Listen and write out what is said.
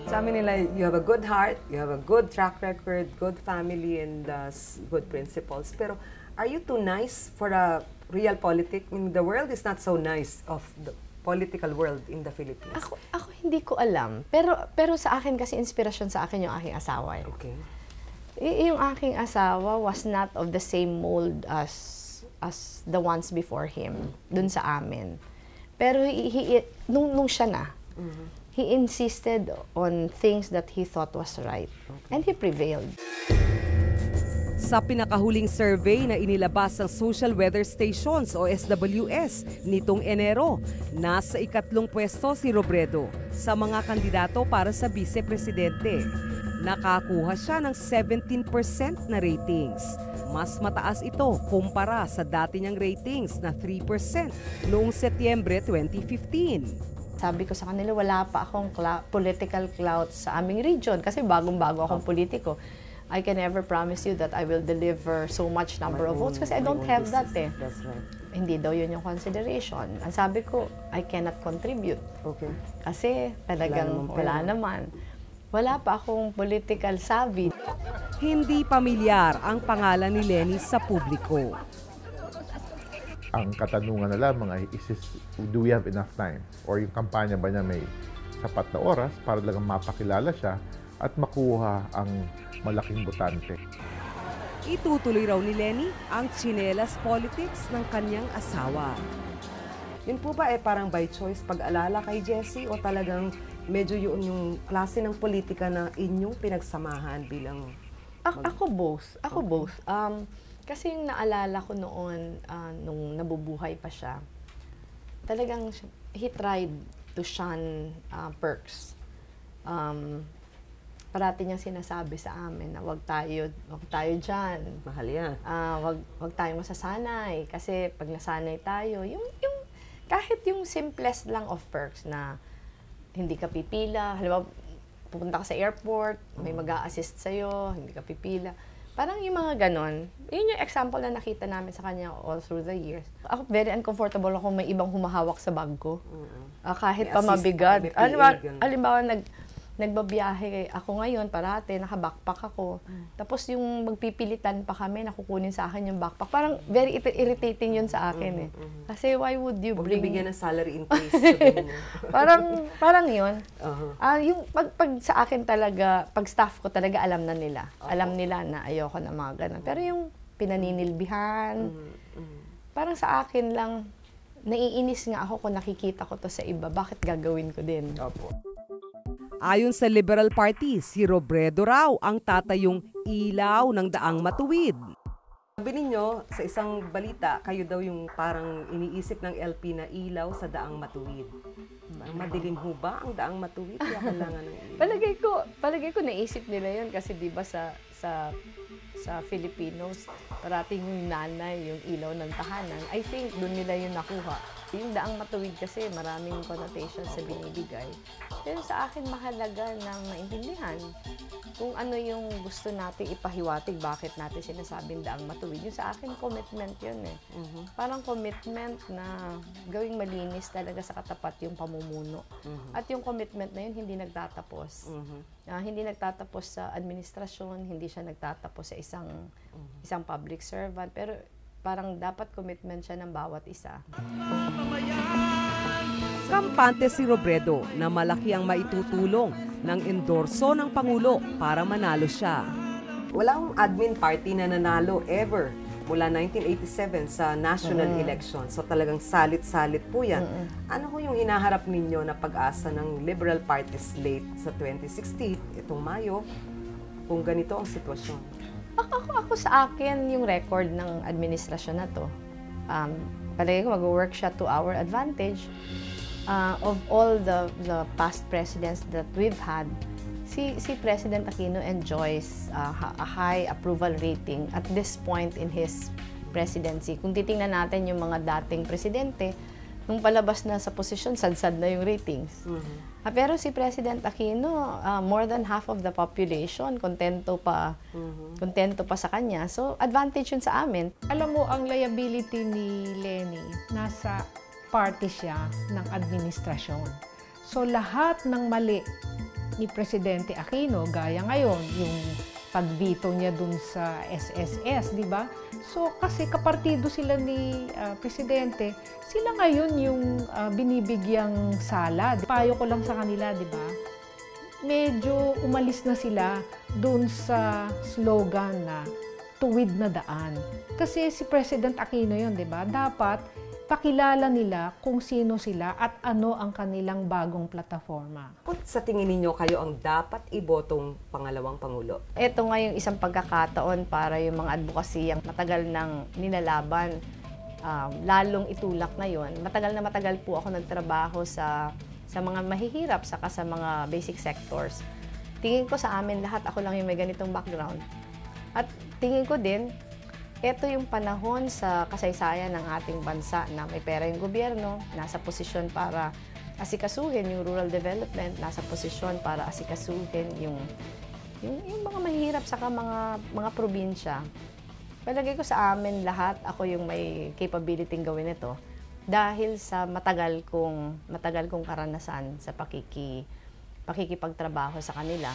Sabi nila, you have a good heart, you have a good track record, good family, and good principles. Pero are you too nice for a real politic? I mean, the world is not so nice of the political world in the Philippines. Ako hindi ko alam. Pero sa akin kasi inspirasyon sa akin yung aking asawa. Okay. Yung aking asawa was not of the same mold as the ones before him, dun sa amin. Pero nung siya na, he insisted on things that he thought was right. And he prevailed. Sa pinakahuling survey na inilabas ng Social Weather Stations o SWS nitong Enero, nasa ikatlong pwesto si Robredo sa mga kandidato para sa vice-presidente. Nakakuha siya ng 17% na ratings. Mas mataas ito kumpara sa dati niyang ratings na 3% noong Setyembre 2015. Sabi ko sa kanila, wala pa akong political clout sa aming region kasi bagong-bago akong politiko. I can never promise you that I will deliver so much number of votes kasi I don't have that eh. That's right. Hindi daw yun yung consideration. Ang sabi ko, I cannot contribute. Okay. Kasi talagang wala naman. Wala pa akong political savvy. Hindi pamilyar ang pangalan ni Leni sa publiko. Ang katanungan na lamang ay, do we have enough time? Or yung kampanya ba niya may sapat na oras para talagang mapakilala siya at makuha ang malaking botante. Itutuloy raw ni Leni ang tsinelas politics ng kanyang asawa. Yun po ba parang by choice pag-alala kay Jessie o talagang medyo yun yung klase ng politika na inyong pinagsamahan bilang... Ako both. Ako both. Kasi yung naalala ko noon, nung nabubuhay pa siya, talagang he tried to shun perks. Parati niyang sinasabi sa amin na wag tayo dyan. Mahal yan. Wag tayong masasanay. Kasi pag nasanay tayo, kahit yung simplest lang of perks na hindi ka pipila, halimbawa, pupunta ka sa airport, may mag-a-assist sa'yo, hindi ka pipila. Parang yung mga ganon, yun yung example na nakita namin sa kanya all through the years. Ako, very uncomfortable ako may ibang humahawak sa bag ko. Kahit pa mabigat. Halimbawa, nagbabiyahe ako ngayon, parate, naka-backpack ako. Tapos yung magpipilitan pa kami, nakukunin sa akin yung backpack. Parang very irritating yun sa akin eh. Kasi why would you bring... Huwag bigyan ng salary increase. parang yun. Yung pag sa akin talaga, pag staff ko talaga alam na nila. Alam nila na ayoko na mga ganun. Pero yung pinaninilbihan, parang sa akin lang, naiinis nga ako kung nakikita ko to sa iba. Bakit gagawin ko din? Opo. Ayon sa Liberal Party, si Robredo raw ang tatayong ilaw ng daang matuwid. Sabi ninyo, sa isang balita, kayo daw yung parang iniisip ng LP na ilaw sa daang matuwid. Madilim ho ba ang daang matuwid? Kaya kailangan ng ilaw. Palagay ko naisip nila yun kasi di ba sa Filipinos, parating yung nanay, yung ilaw ng tahanan. I think doon nila yun nakuha. Yung daang matuwid kasi maraming connotations sa binibigay. Pero sa akin mahalaga ng maintindihan kung ano yung gusto nating ipahiwatig, bakit natin sinasabing daang matuwid. Yung sa akin, commitment yun eh. Parang commitment na gawing malinis talaga sa katapat yung pamumuno. At yung commitment na yun, hindi nagtatapos. Hindi nagtatapos sa administrasyon, hindi siya nagtatapos sa isang public servant. Pero parang dapat commitment siya ng bawat isa. Kampante si Robredo na malaki ang maitutulong ng endorso ng Pangulo para manalo siya. Walang admin party na nanalo ever mula 1987 sa national election. So talagang salit-salit po yan. Ano ho yung hinaharap ninyo na pag-asa ng Liberal Party slate sa 2016, itong Mayo, kung ganito ang sitwasyon? Ako sa akin, yung record ng administrasyon na to, palagi ko mag-work siya to our advantage. Of all the past presidents that we've had, si President Aquino enjoys a high approval rating at this point in his presidency. Kung titingnan natin yung mga dating presidente, nung palabas na sa posisyon, sad-sad na yung ratings. Pero si President Aquino, more than half of the population, kontento pa sa kanya. So, advantage yun sa amin. Alam mo, ang liability ni Leni, nasa party siya ng administrasyon. So, lahat ng mali ni Presidente Aquino, gaya ngayon, yung pag-veto niya dun sa SSS, di ba? So, kasi kapartido sila ni Presidente, sila ngayon yung binibigyang sala. Payo ko lang sa kanila, di ba? Medyo umalis na sila dun sa slogan na tuwid na daan. Kasi si President Aquino yun, di ba? Dapat pakilala nila kung sino sila at ano ang kanilang bagong plataforma. Kung sa tingin ninyo kayo ang dapat ibotong pangalawang Pangulo? Ito nga yung isang pagkakataon para yung mga advokasiyang matagal nang nilalaban, lalong itulak ngayon. Matagal na matagal po ako nagtrabaho sa mga mahihirap saka sa mga basic sectors. Tingin ko sa amin lahat, ako lang yung may ganitong background. At tingin ko din, ito yung panahon sa kasaysayan ng ating bansa na may pera yung gobyerno, nasa posisyon para asikasuhin yung rural development, nasa posisyon para asikasuhin yung mga mahihirap saka mga probinsya. Palagay ko sa amin lahat, ako yung may capability gawin ito dahil sa matagal kong karanasan sa pakikipagtrabaho sa kanila.